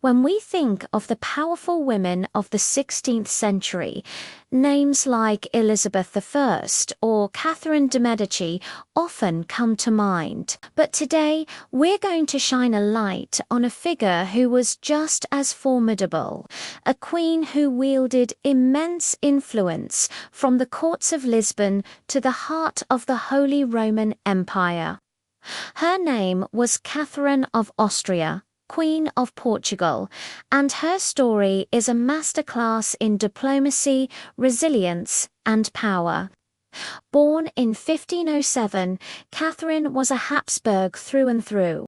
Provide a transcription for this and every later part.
When we think of the powerful women of the 16th century, names like Elizabeth I or Catherine de' Medici often come to mind. But today, we're going to shine a light on a figure who was just as formidable, a queen who wielded immense influence from the courts of Lisbon to the heart of the Holy Roman Empire. Her name was Catherine of Austria, Queen of Portugal, and her story is a masterclass in diplomacy, resilience, and power. Born in 1507, Catherine was a Habsburg through and through.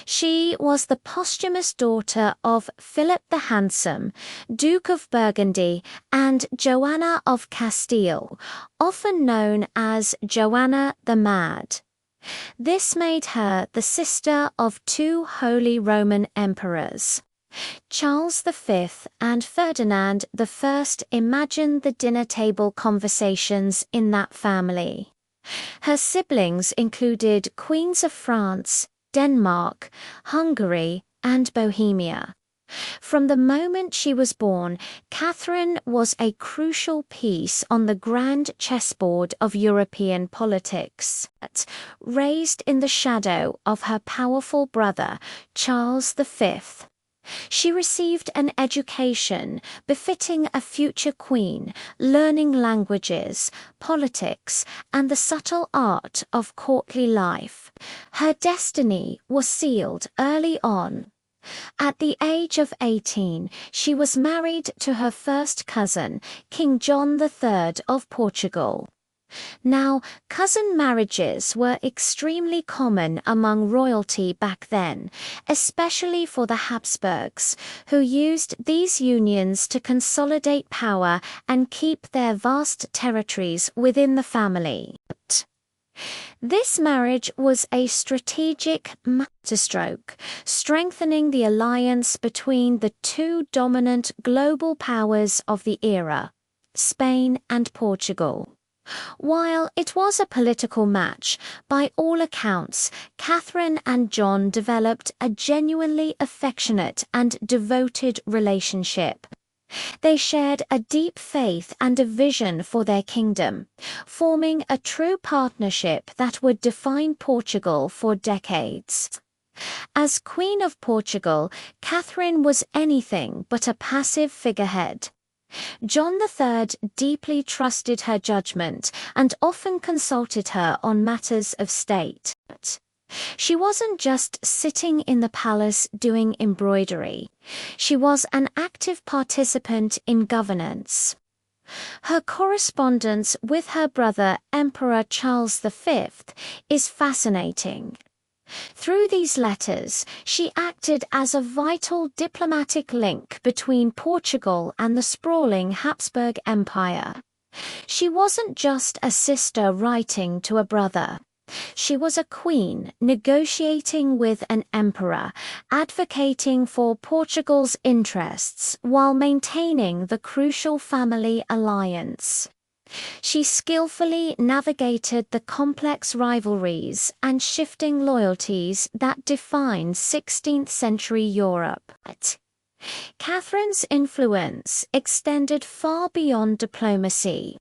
She was the posthumous daughter of Philip the Handsome, Duke of Burgundy, and Joanna of Castile, often known as Joanna the Mad. This made her the sister of two Holy Roman emperors. Charles V and Ferdinand I. Imagine the dinner table conversations in that family. Her siblings included Queens of France, Denmark, Hungary, and Bohemia. From the moment she was born, Catherine was a crucial piece on the grand chessboard of European politics. Raised in the shadow of her powerful brother, Charles V, she received an education befitting a future queen, learning languages, politics, and the subtle art of courtly life. Her destiny was sealed early on. At the age of 18, she was married to her first cousin, King John III of Portugal. Now, cousin marriages were extremely common among royalty back then, especially for the Habsburgs, who used these unions to consolidate power and keep their vast territories within the family. This marriage was a strategic masterstroke, strengthening the alliance between the two dominant global powers of the era, Spain and Portugal. While it was a political match, by all accounts, Catherine and John developed a genuinely affectionate and devoted relationship. They shared a deep faith and a vision for their kingdom, forming a true partnership that would define Portugal for decades. As Queen of Portugal, Catherine was anything but a passive figurehead. John III deeply trusted her judgment and often consulted her on matters of state. She wasn't just sitting in the palace doing embroidery. She was an active participant in governance. Her correspondence with her brother, Emperor Charles V, is fascinating. Through these letters, she acted as a vital diplomatic link between Portugal and the sprawling Habsburg Empire. She wasn't just a sister writing to a brother. She was a queen negotiating with an emperor, advocating for Portugal's interests while maintaining the crucial family alliance. She skillfully navigated the complex rivalries and shifting loyalties that defined 16th century Europe. Catherine's influence extended far beyond diplomacy.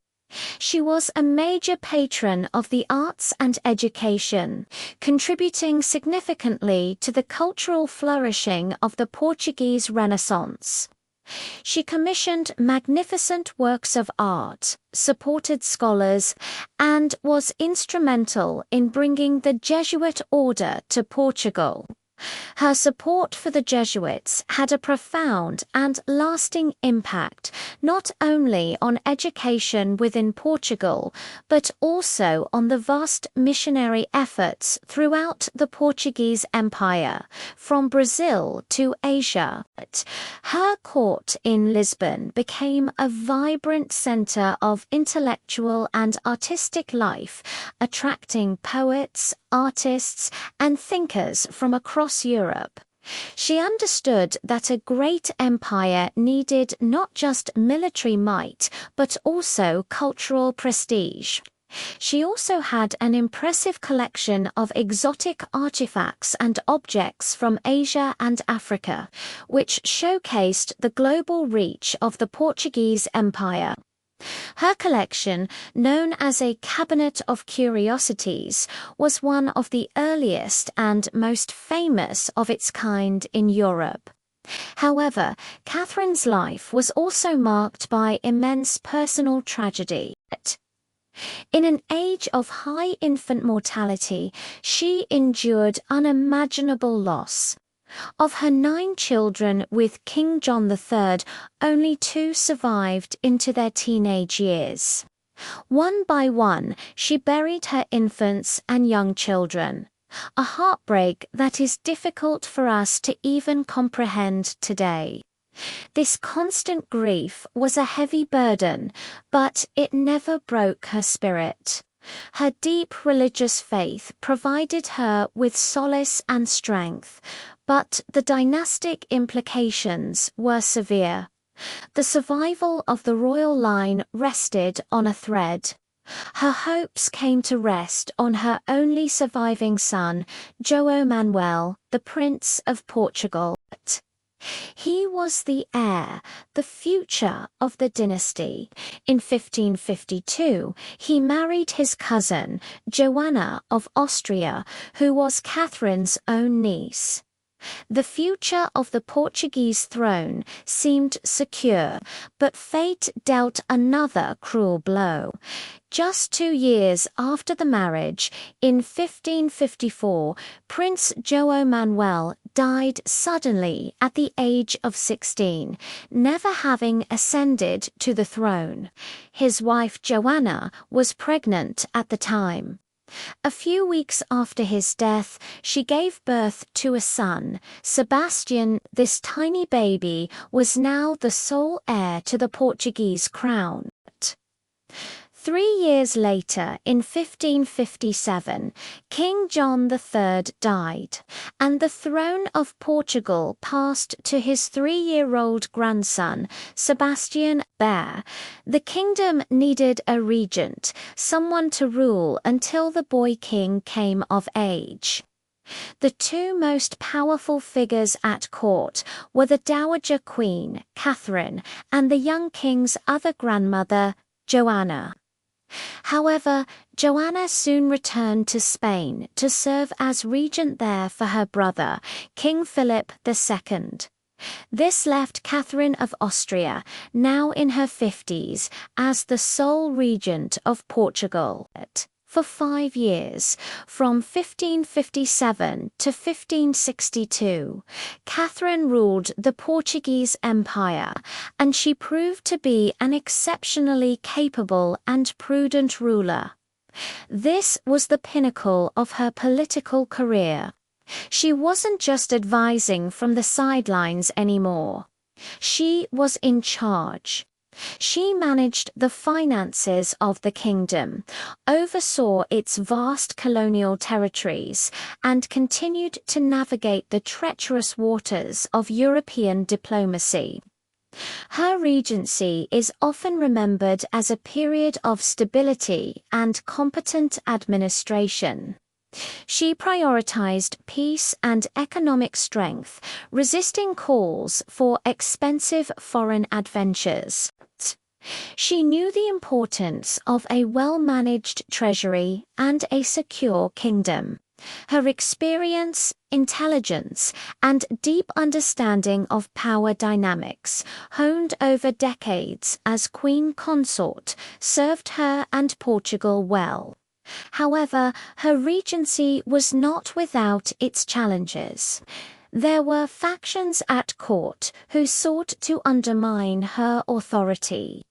She was a major patron of the arts and education, contributing significantly to the cultural flourishing of the Portuguese Renaissance. She commissioned magnificent works of art, supported scholars, and was instrumental in bringing the Jesuit order to Portugal. Her support for the Jesuits had a profound and lasting impact not only on education within Portugal, but also on the vast missionary efforts throughout the Portuguese Empire, from Brazil to Asia. Her court in Lisbon became a vibrant center of intellectual and artistic life, attracting poets, artists, and thinkers from across Europe. She understood that a great empire needed not just military might, but also cultural prestige. She also had an impressive collection of exotic artifacts and objects from Asia and Africa, which showcased the global reach of the Portuguese Empire. Her collection, known as a Cabinet of Curiosities, was one of the earliest and most famous of its kind in Europe. However, Catherine's life was also marked by immense personal tragedy. In an age of high infant mortality, she endured unimaginable loss. Of her 9 children with King John III, only 2 survived into their teenage years. One by one, she buried her infants and young children, a heartbreak that is difficult for us to even comprehend today. This constant grief was a heavy burden, but it never broke her spirit. Her deep religious faith provided her with solace and strength, but the dynastic implications were severe. The survival of the royal line rested on a thread. Her hopes came to rest on her only surviving son, João Manuel, the Prince of Portugal. He was the heir, the future of the dynasty. In 1552, he married his cousin, Joanna of Austria, who was Catherine's own niece. The future of the Portuguese throne seemed secure, but fate dealt another cruel blow. Just 2 years after the marriage, in 1554, Prince João Manuel died suddenly at the age of 16, never having ascended to the throne. His wife Joanna was pregnant at the time. A few weeks after his death, she gave birth to a son, Sebastian. This tiny baby was now the sole heir to the Portuguese crown. 3 years later, in 1557, King John III died, and the throne of Portugal passed to his 3-year-old grandson, Sebastian Bear. The kingdom needed a regent, someone to rule until the boy king came of age. The 2 most powerful figures at court were the Dowager Queen, Catherine, and the young king's other grandmother, Joanna. However, Joanna soon returned to Spain to serve as regent there for her brother, King Philip II. This left Catherine of Austria, now in her 50s, as the sole regent of Portugal. For 5 years, from 1557 to 1562, Catherine ruled the Portuguese Empire, and she proved to be an exceptionally capable and prudent ruler. This was the pinnacle of her political career. She wasn't just advising from the sidelines anymore. She was in charge. She managed the finances of the kingdom, oversaw its vast colonial territories, and continued to navigate the treacherous waters of European diplomacy. Her regency is often remembered as a period of stability and competent administration. She prioritized peace and economic strength, resisting calls for expensive foreign adventures. She knew the importance of a well-managed treasury and a secure kingdom. Her experience, intelligence, and deep understanding of power dynamics, honed over decades as Queen Consort, served her and Portugal well. However, her regency was not without its challenges. There were factions at court who sought to undermine her authority.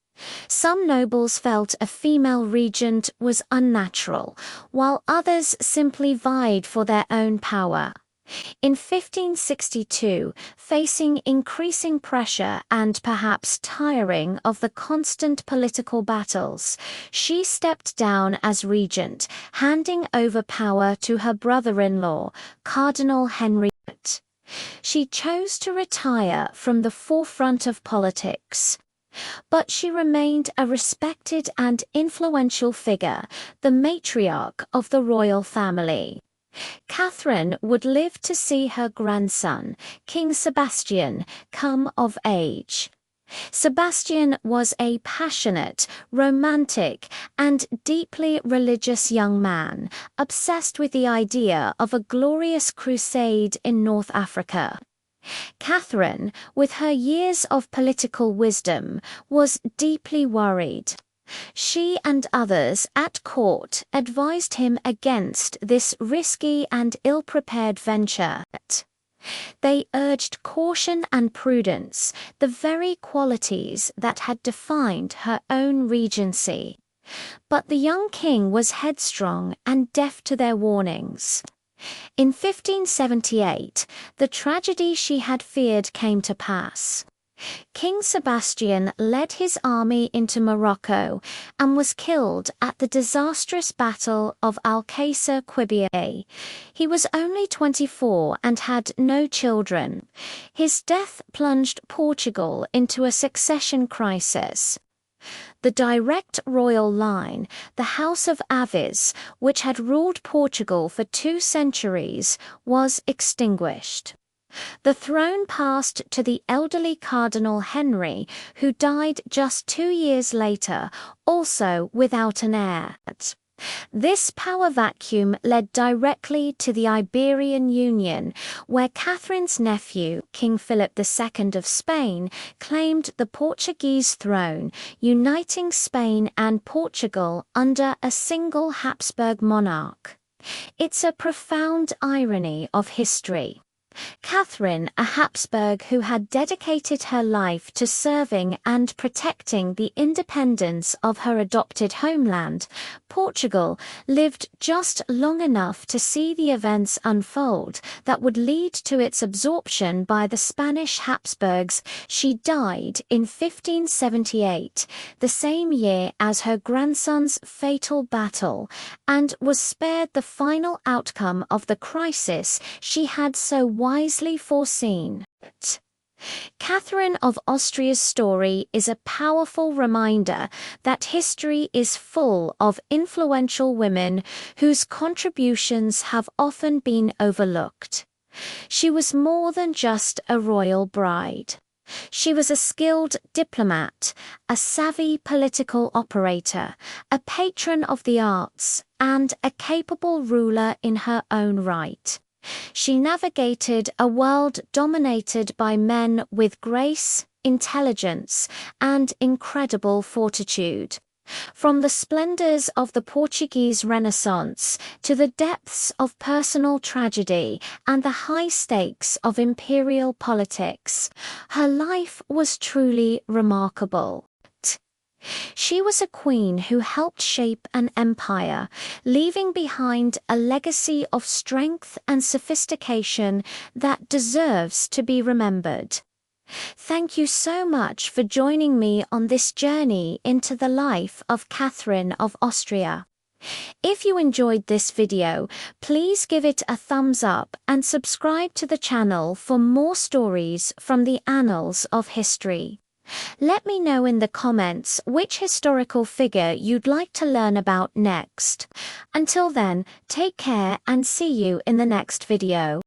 Some nobles felt a female regent was unnatural, while others simply vied for their own power. In 1562, facing increasing pressure and perhaps tiring of the constant political battles, she stepped down as regent, handing over power to her brother-in-law, Cardinal Henry. She chose to retire from the forefront of politics. But she remained a respected and influential figure, the matriarch of the royal family. Catherine would live to see her grandson, King Sebastian, come of age. Sebastian was a passionate, romantic, and deeply religious young man, obsessed with the idea of a glorious crusade in North Africa. Catherine, with her years of political wisdom, was deeply worried. She and others at court advised him against this risky and ill-prepared venture. They urged caution and prudence, the very qualities that had defined her own regency. But the young king was headstrong and deaf to their warnings. In 1578, the tragedy she had feared came to pass. King Sebastian led his army into Morocco and was killed at the disastrous Battle of Alcácer Quibir. He was only 24 and had no children. His death plunged Portugal into a succession crisis. The direct royal line, the House of Aviz, which had ruled Portugal for 2 centuries, was extinguished. The throne passed to the elderly Cardinal Henry, who died just 2 years later, also without an heir. This power vacuum led directly to the Iberian Union, where Catherine's nephew, King Philip II of Spain, claimed the Portuguese throne, uniting Spain and Portugal under a single Habsburg monarch. It's a profound irony of history. Catherine, a Habsburg who had dedicated her life to serving and protecting the independence of her adopted homeland, Portugal, lived just long enough to see the events unfold that would lead to its absorption by the Spanish Habsburgs. She died in 1578, the same year as her grandson's fatal battle, and was spared the final outcome of the crisis she had so wisely foreseen. Catherine of Austria's story is a powerful reminder that history is full of influential women whose contributions have often been overlooked. She was more than just a royal bride. She was a skilled diplomat, a savvy political operator, a patron of the arts, and a capable ruler in her own right. She navigated a world dominated by men with grace, intelligence, and incredible fortitude. From the splendors of the Portuguese Renaissance to the depths of personal tragedy and the high stakes of imperial politics, her life was truly remarkable. She was a queen who helped shape an empire, leaving behind a legacy of strength and sophistication that deserves to be remembered. Thank you so much for joining me on this journey into the life of Catherine of Austria. If you enjoyed this video, please give it a thumbs up and subscribe to the channel for more stories from the annals of history. Let me know in the comments which historical figure you'd like to learn about next. Until then, take care and see you in the next video.